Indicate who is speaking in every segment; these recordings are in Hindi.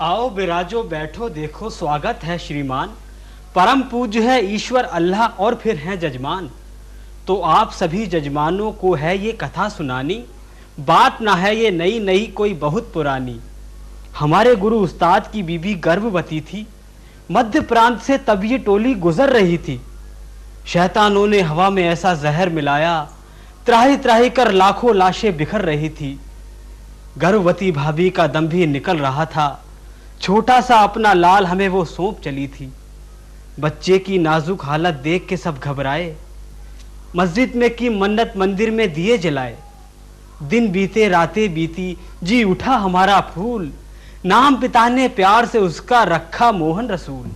Speaker 1: आओ बिराजो बैठो देखो स्वागत है श्रीमान। परम पूज्य है ईश्वर अल्लाह और फिर हैं जजमान। तो आप सभी जजमानों को है ये कथा सुनानी, बात ना है ये नई नई कोई बहुत पुरानी। हमारे गुरु उस्ताद की बीबी गर्भवती थी, मध्य प्रांत से तब ये टोली गुजर रही थी। शैतानों ने हवा में ऐसा जहर मिलाया, त्राही त्राही कर लाखों लाशें बिखर रही थी। गर्भवती भाभी का दम भी निकल रहा था, छोटा सा अपना लाल हमें वो सौंप चली थी। बच्चे की नाजुक हालत देख के सब घबराए, मस्जिद में की मन्नत मंदिर में दिए जलाए। दिन बीते रातें बीती, जी उठा हमारा फूल, नाम पिता ने प्यार से उसका रखा मोहन रसूल।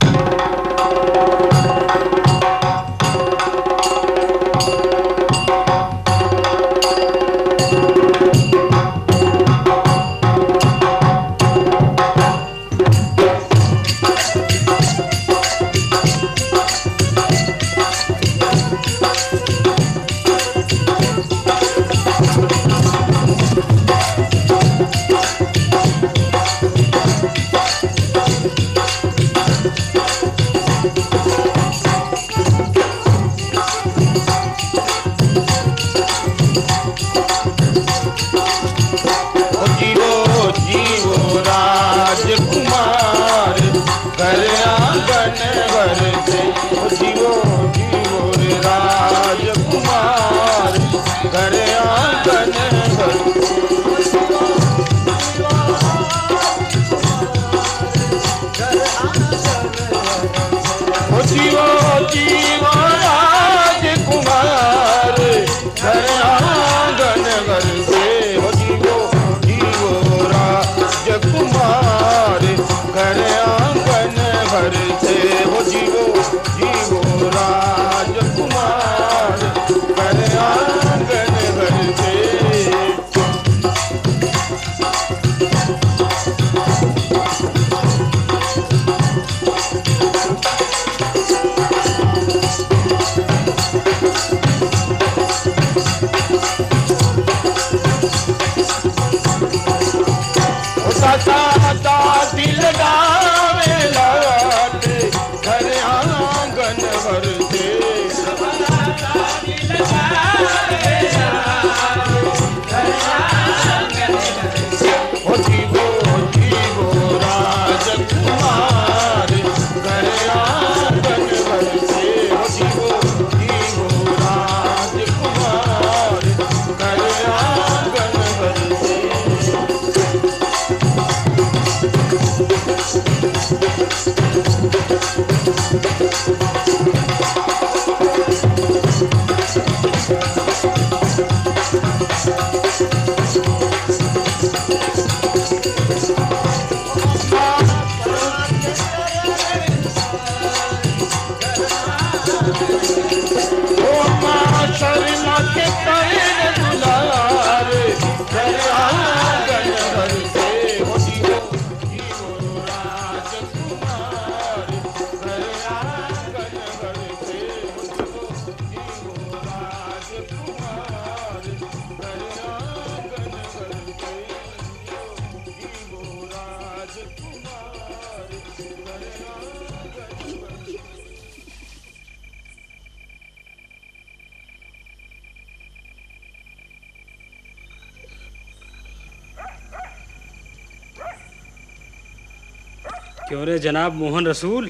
Speaker 1: क्यों रे जनाब मोहन रसूल?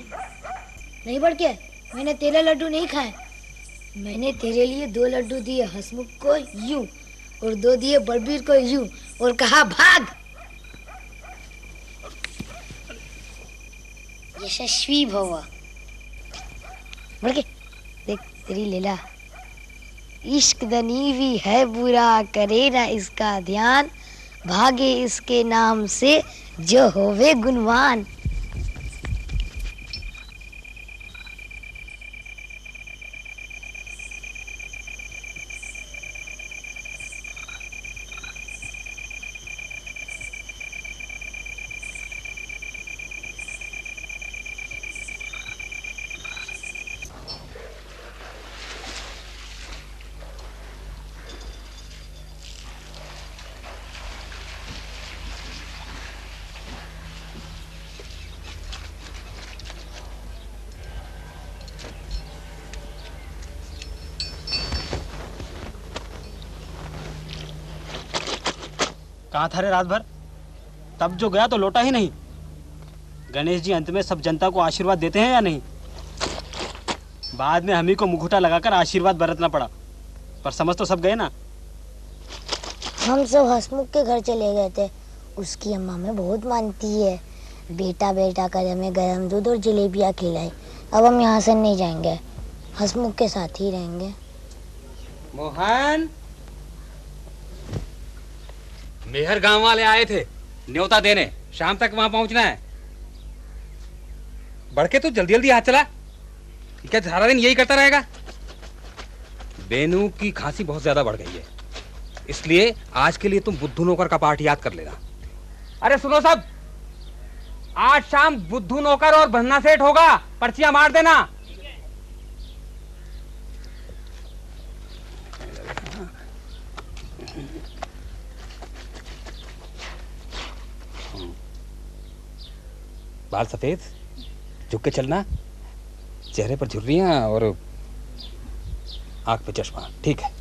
Speaker 2: नहीं बढ़ के, मैंने तेरे लड्डू नहीं खाए। मैंने तेरे लिए 2 लड्डू दिए हसमुख को यूं और 2 दिए बलबीर को यूं और कहा भाग। यशस्वी भव। बढ़ के देख तेरी लीला। इश्क दनीवी है बुरा, करे ना इसका ध्यान, भागे इसके नाम से जो होवे गुणवान।
Speaker 1: कहाँ था रे रात भर? तब जो गया तो लौटा ही नहीं। गणेश जी अंत में सब जनता को आशीर्वाद देते हैं या नहीं? बाद में हम ही को मुखौटा लगाकर आशीर्वाद बरतना पड़ा, पर समझ तो सब गए ना।
Speaker 2: हम सब हसमुख के घर चले गए थे। उसकी अम्मा हमें बहुत मानती है। बेटा बेटा कर हमें गरम दूध और जलेबियाँ खिलाई। अब हम यहाँ से नहीं जाएंगे, हसमुख के साथ ही रहेंगे।
Speaker 3: मोहन, मेहर गांव वाले आए थे न्योता देने, शाम तक वहां पहुंचना है। बढ़के तो जल्दी जल्दी हाथ चला, क्या सारा दिन यही करता रहेगा? बेनू की खांसी बहुत ज्यादा बढ़ गई है, इसलिए आज के लिए तुम बुद्धू नौकर का पाठ याद कर लेना। अरे सुनो सब, आज शाम बुद्धू नौकर और भन्ना सेठ होगा, पर्चियां मार देना। बाल सफेद, झुक के चलना, चेहरे पर झुर्रियां और आंख पे चश्मा, ठीक है?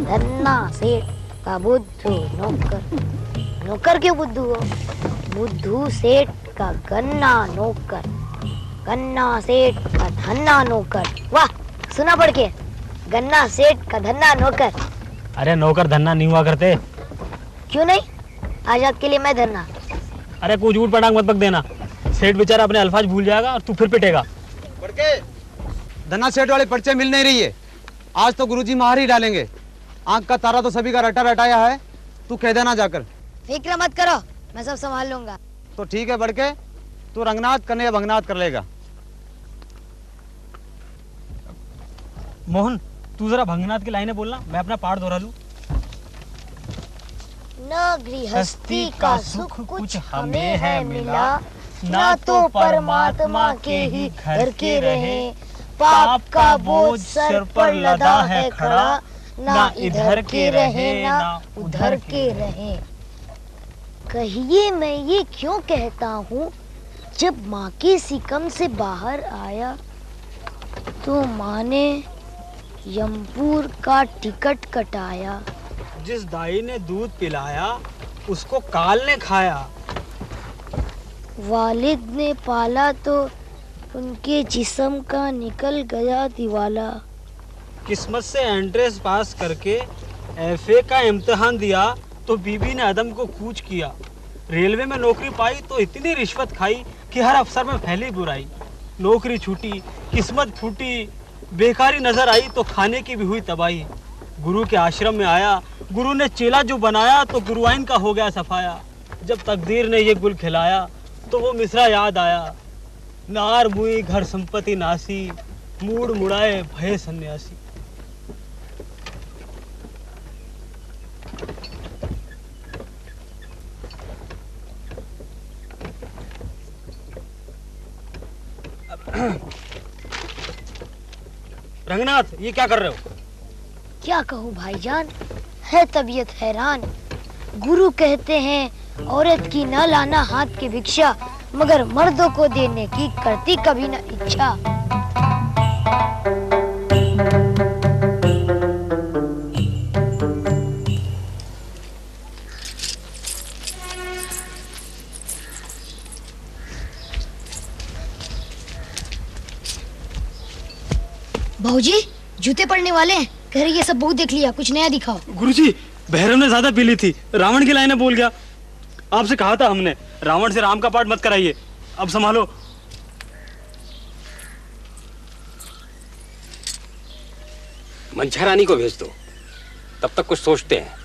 Speaker 2: धन्ना सेठ का बुद्धू नौकर। नौकर क्यों बुद्धू हो? बुद्धू सेठ का गन्ना नौकर, गन्ना सेठ का धन्ना नौकर। वाह, सुना पढ़ के, गन्ना सेठ का धन्ना नौकर।
Speaker 1: अरे नौकर धन्ना नहीं हुआ करते।
Speaker 2: क्यों नहीं? आज आपके लिए मैं धन्ना।
Speaker 1: अरे कुछ झूठ पटांग मत बक देना, सेठ बेचारा अपने अल्फाज भूल जाएगा और तू फिर पिटेगा।
Speaker 4: पढ़ के धन्ना सेठ वाले पर्चे मिल नहीं रही है। आज तो गुरुजी मार ही डालेंगे। आंख का तारा तो सभी का रटा रटाया है, तू कह देना जाकर।
Speaker 2: फिक्र मत करो, मैं सब संभाल लूंगा।
Speaker 4: तो ठीक है, बढ़ के तू रंगनाथ करने या भंगनाथ कर लेगा।
Speaker 1: मोहन, तू जरा भंगनाथ की लाइनें बोलना, मैं अपना पाठ दोहरा लूं।
Speaker 2: न गृहस्थी का सुख कुछ हमें है मिला, न तो परमात्मा के ही घर के रहे। पाप का बोझ सर पर लदा है खड़ा, ना इधर के रहे ना उधर के रहे। कहिए मैं ये क्यों कहता हूँ, जब माँ के सिकम से बाहर आया तो माँ ने यमपुर का टिकट कटाया।
Speaker 1: जिस दाई ने दूध पिलाया उसको काल ने खाया।
Speaker 2: वालिद ने पाला तो उनके जिस्म का निकल गया दिवाला।
Speaker 1: किस्मत से एंट्रेंस पास करके एफए का इम्तिहान दिया तो बीबी ने अदम को कूच किया। रेलवे में नौकरी पाई तो इतनी रिश्वत खाई कि हर अफसर में फैली बुराई। नौकरी छूटी, किस्मत फूटी, बेकारी नजर आई तो खाने की भी हुई तबाही। गुरु के आश्रम में आया, गुरु ने चेला जो बनाया तो गुरुआइन का हो गया सफाया। जब तकदीर ने ये गुल खिलाया तो वो मिसरा याद आया, नार मुई घर संपत्ति नासी, मूड मुड़ाए भय सन्यासी। रंगनाथ, ये क्या कर रहे हो?
Speaker 2: क्या कहूँ भाईजान, है तबीयत हैरान। गुरु कहते हैं औरत की न लाना हाथ की भिक्षा, मगर मर्दों को देने की करती कभी न इच्छा। भाऊजी, जूते पड़ने वाले हैं। कह रही ये सब बहुत देख लिया, कुछ नया दिखाओ।
Speaker 1: गुरुजी, भैरव ने ज्यादा पी ली थी, रावण की लाइनें बोल गया। आपसे कहा था हमने, रावण से राम का पाठ मत कराइए। अब संभालो।
Speaker 3: मंझा रानी को भेज दो, तब तक कुछ सोचते हैं।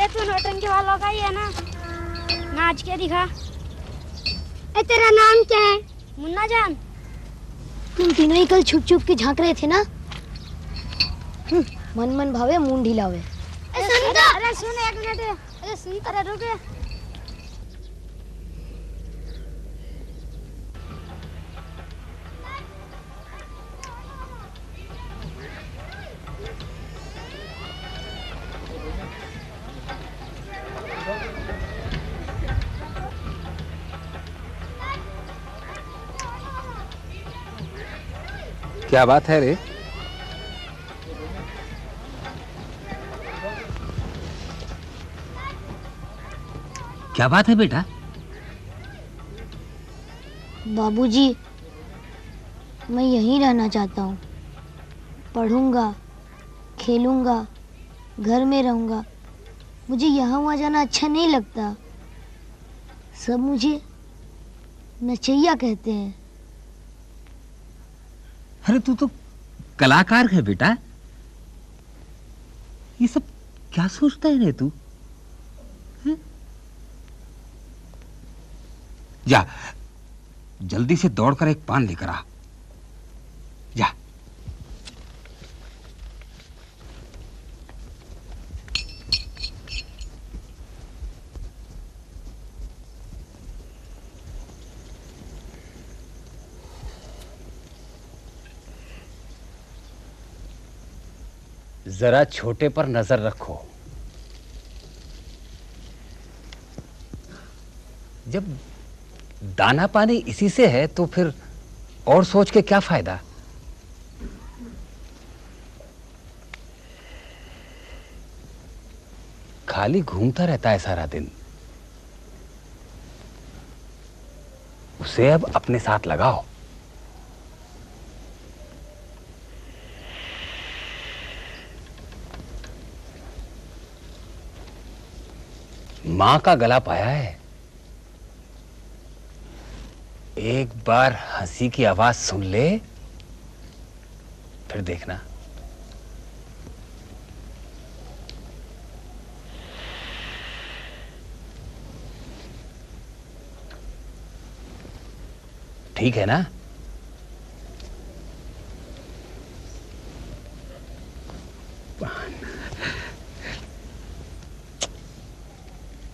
Speaker 5: तू नौटंकी वालों का ही है ना? नाच के दिखा। तेरा नाम क्या है? मुन्ना जान।
Speaker 2: तुम तीनों ही कल छुप छुप के झांक रहे थे ना? मन मन भावे मुंह ढिलावे।
Speaker 5: अरे सुन एक मिनट। अरे सुन, अरे रुक।
Speaker 3: क्या बात है रे? क्या बात है बेटा?
Speaker 2: बाबूजी, मैं यहीं रहना चाहता हूँ। पढ़ूंगा, खेलूंगा, घर में रहूंगा। मुझे यहाँ वहाँ जाना अच्छा नहीं लगता। सब मुझे नचैया कहते हैं।
Speaker 3: अरे तू तो कलाकार है बेटा। ये सब क्या सोचता है रे तू? जा जल्दी से दौड़कर एक पान लेकर आ। जा। जरा छोटे पर नजर रखो। जब दाना पानी इसी से है तो फिर और सोच के क्या फायदा? खाली घूमता रहता है सारा दिन। उसे अब अपने साथ लगाओ। मां का गला पाया है। एक बार हंसी की आवाज सुन ले, फिर देखना ठीक है ना?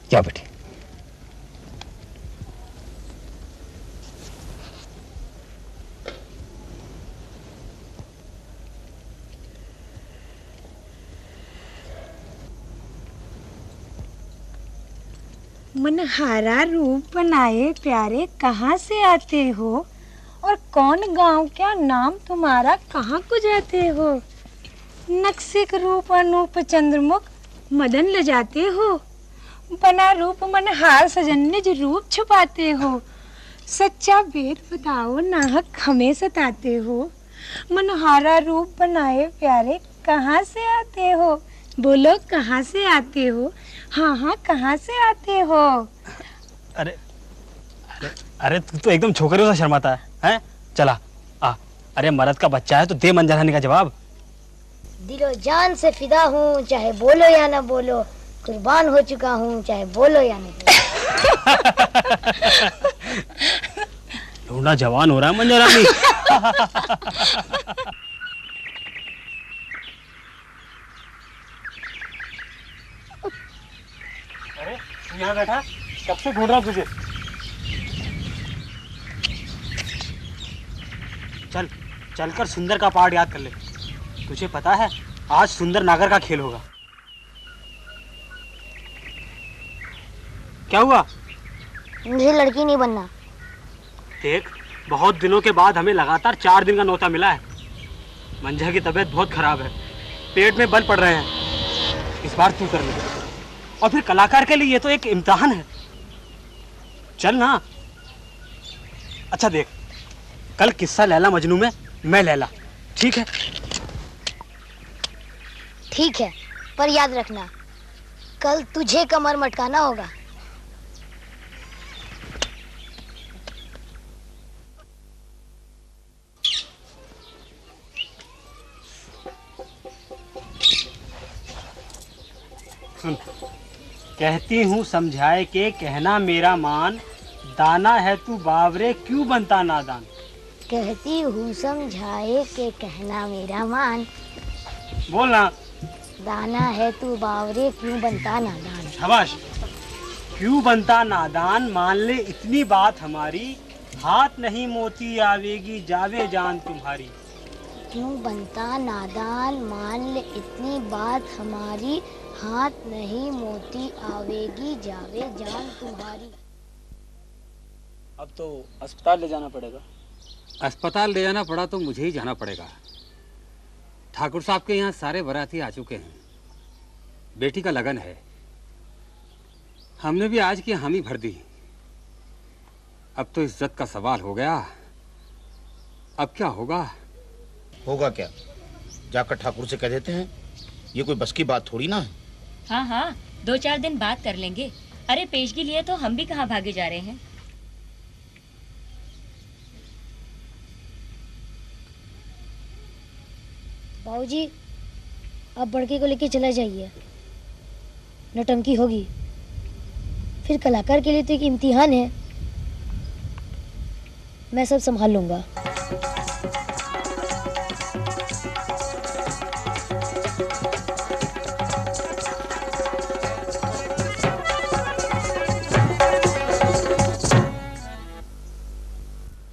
Speaker 3: क्या बेटे?
Speaker 6: मनहारा रूप बनाए प्यारे कहाँ से आते हो, और कौन गांव क्या नाम तुम्हारा, कहाँ को जाते हो? नक्सिक रूप अनूप चंद्रमुख मदन ल जाते हो, बना रूप मनहार सजन निज रूप छुपाते हो। सच्चा भेद बताओ नाहक हमें सताते हो, मनहारा रूप बनाए प्यारे कहाँ से आते हो? बोलो कहाँ से आते हो? हाँ हाँ कहाँ से आते हो?
Speaker 1: अरे अरे अरे तू तो एकदम छोकरियों से शर्माता है, हैं? चला आ, अरे मर्द का बच्चा है तो दे मंजरानी का जवाब।
Speaker 2: दिलो जान से फिदा हूँ, चाहे बोलो या ना बोलो, कुर्बान हो चुका हूँ, चाहे बोलो या ना बोलो।
Speaker 1: ढूंढना जवान हो रहा है मंजरानी। अरे तू यहाँ बैठा, कब से ढूंढ रहा हूँ तुझे। चल चलकर सुंदर का पाठ याद कर ले। तुझे पता है आज सुंदर नागर का खेल होगा। क्या हुआ?
Speaker 2: मुझे लड़की नहीं बनना।
Speaker 1: देख, बहुत दिनों के बाद हमें लगातार 4 दिन का नौता मिला है। मंझा की तबीयत बहुत खराब है, पेट में बल पड़ रहे हैं। इस बार तू कर ले, और फिर कलाकार के लिए ये तो एक इम्तिहान है। चल ना। अच्छा देख, कल किस्सा लैला मजनू में मैं लैला, ठीक है?
Speaker 2: ठीक है, पर याद रखना कल तुझे कमर मटकाना होगा।
Speaker 1: सुन, कहती हूँ समझाए के कहना मेरा मान, दाना है तू बावरे क्यों बनता नादान।
Speaker 2: कहती हूँ समझाए के कहना मेरा मान,
Speaker 1: बोलना।
Speaker 2: दाना है तू बावरे क्यों बनता नादान।
Speaker 1: शाबाश। क्यों बनता नादान, मान ले इतनी बात हमारी, हाथ नहीं मोती आवेगी जावे जान तुम्हारी।
Speaker 2: क्यों बनता नादान, मान ले इतनी बात हमारी, हाथ नहीं मोती आवेगी जावे जान तुम्हारी।
Speaker 1: अब तो अस्पताल ले जाना पड़ेगा।
Speaker 3: अस्पताल ले जाना पड़ा तो मुझे ही जाना पड़ेगा। ठाकुर साहब के यहाँ सारे बाराती आ चुके हैं, बेटी का लगन है। हमने भी आज की हामी भर दी। अब तो इज्जत का सवाल हो गया। अब क्या होगा?
Speaker 7: होगा क्या? जाकर ठाकुर से कह देते हैं, ये कोई बस की बात थोड़ी ना है।
Speaker 8: हाँ हाँ, 2-4 दिन बात कर लेंगे। अरे पेशगी लिए तो हम भी कहाँ भागे जा रहे हैं।
Speaker 2: बाबूजी, आप बड़के को लेके चला जाइए, नौटंकी होगी। फिर कलाकार के लिए तो एक इम्तिहान है, मैं सब संभाल लूंगा।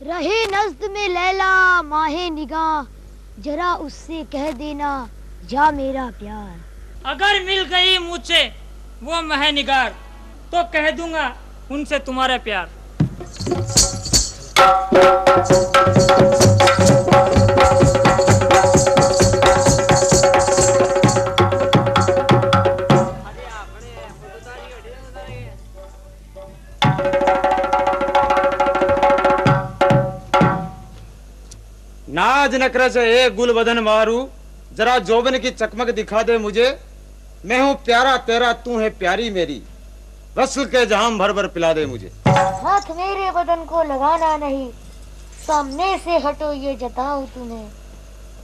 Speaker 2: रहे नज़्द में लैला माहे निगाह, जरा उससे कह देना जा मेरा प्यार।
Speaker 9: अगर मिल गई मुझसे वो महनिगार, तो कह दूंगा उनसे तुम्हारा प्यार।
Speaker 4: नाज नखरे से एक गुल बदन मारू, जरा जोबन की चकमक दिखा दे मुझे। मैं हूँ प्यारा तेरा, तू है प्यारी मेरी, रस्ल के जाम भर भर पिला दे मुझे।
Speaker 2: हाथ मेरे बदन को लगाना नहीं, सामने से हटो ये जताऊं तुम्हें।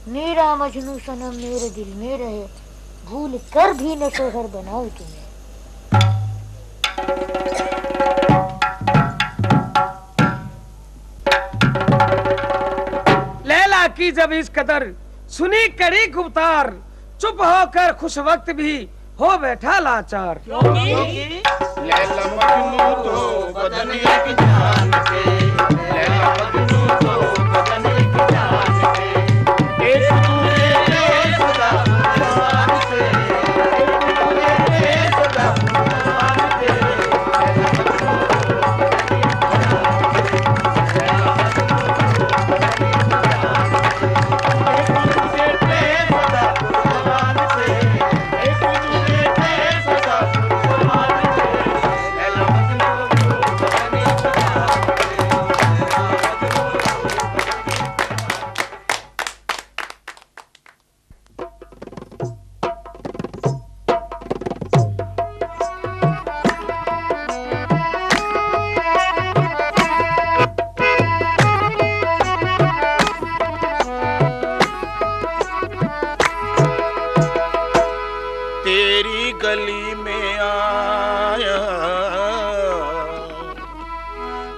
Speaker 2: मेरा मजनू सनम मेरे दिल में रहे, भूल कर भी न शोहर बनाऊं तुम्हें।
Speaker 10: की जब इस कदर सुनी कड़ी गुफ्तार, चुप होकर खुश वक्त भी हो बैठा लाचार।
Speaker 7: लैला मजनू तो बदन एक जान के, लैला मजनू तो बदन एक जान के, एक दूजे सदा मान से, एक दूजे सदा मान से, तेरी गली में आया,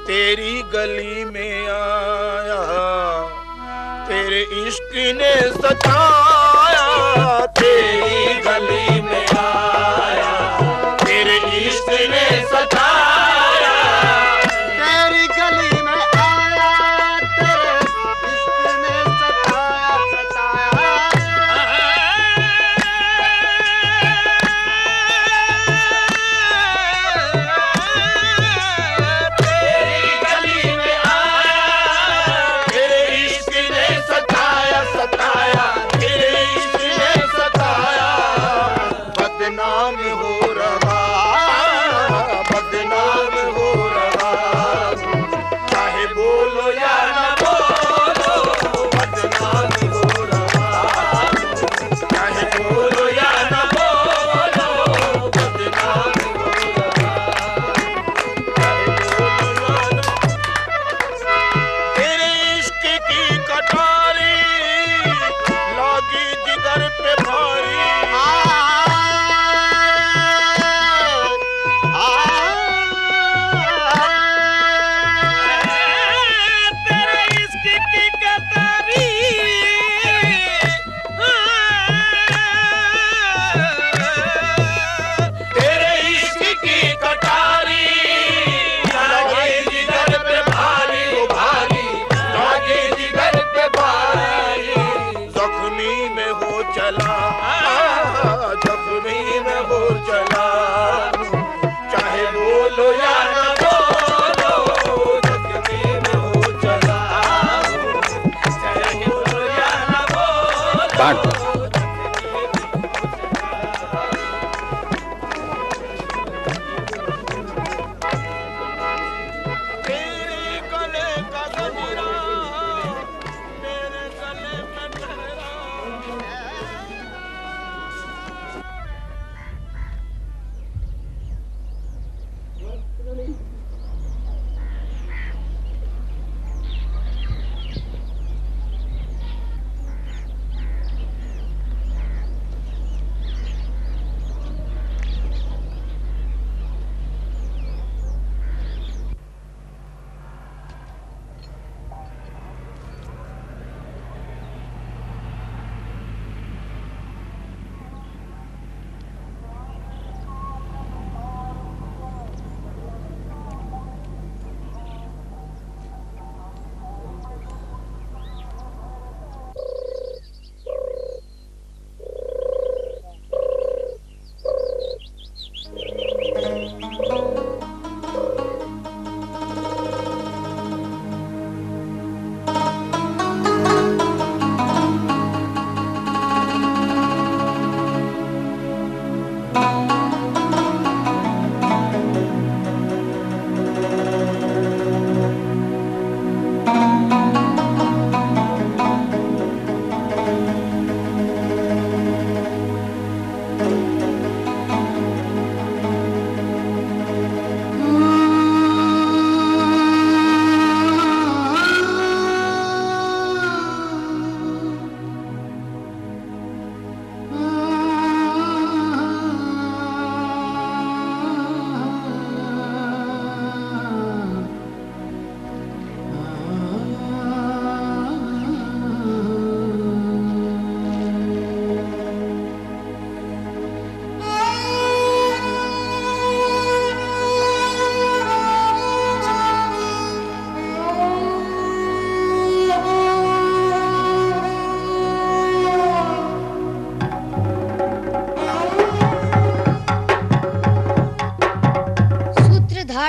Speaker 7: तेरी गली में आया, तेरे इश्क ने सताया, तेरी गली में आया, तेरे इश्क ने सताया, तेरी गली में आया, तेरे इश्क ने सताया, सताया। बदनाम हो रहा, बदनाम हो रहा, चाहे बोलो या न बोलो, बदनाम हो रहा, चाहे बोलो या न बोलो, बदनाम हो रहा, चाहे बोलो या न। तेरे इश्क की कटारी लगी जिगर पे भारी,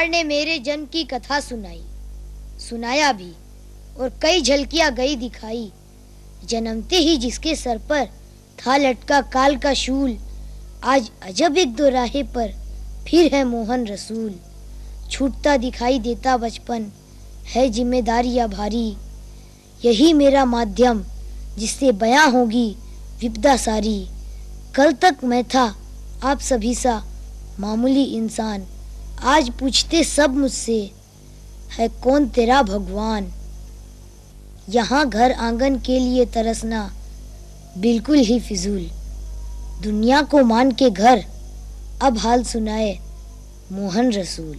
Speaker 2: पहाड़ ने मेरे जन्म की कथा सुनाई, सुनाया भी, और कई झलकियां गई दिखाई। जन्मते ही जिसके सर पर था लटका काल का शूल, आज अजब एक दो राहे पर फिर है मोहन रसूल। छूटता दिखाई देता बचपन, है जिम्मेदारियां भारी, यही मेरा माध्यम जिससे बयां होगी विपदा सारी। कल तक मैं था आप सभी सा मामूली इंसान, आज पूछते सब मुझसे है कौन तेरा भगवान। यहाँ घर आंगन के लिए तरसना बिल्कुल ही फिजूल, दुनिया को मान के घर अब हाल सुनाए मोहन रसूल।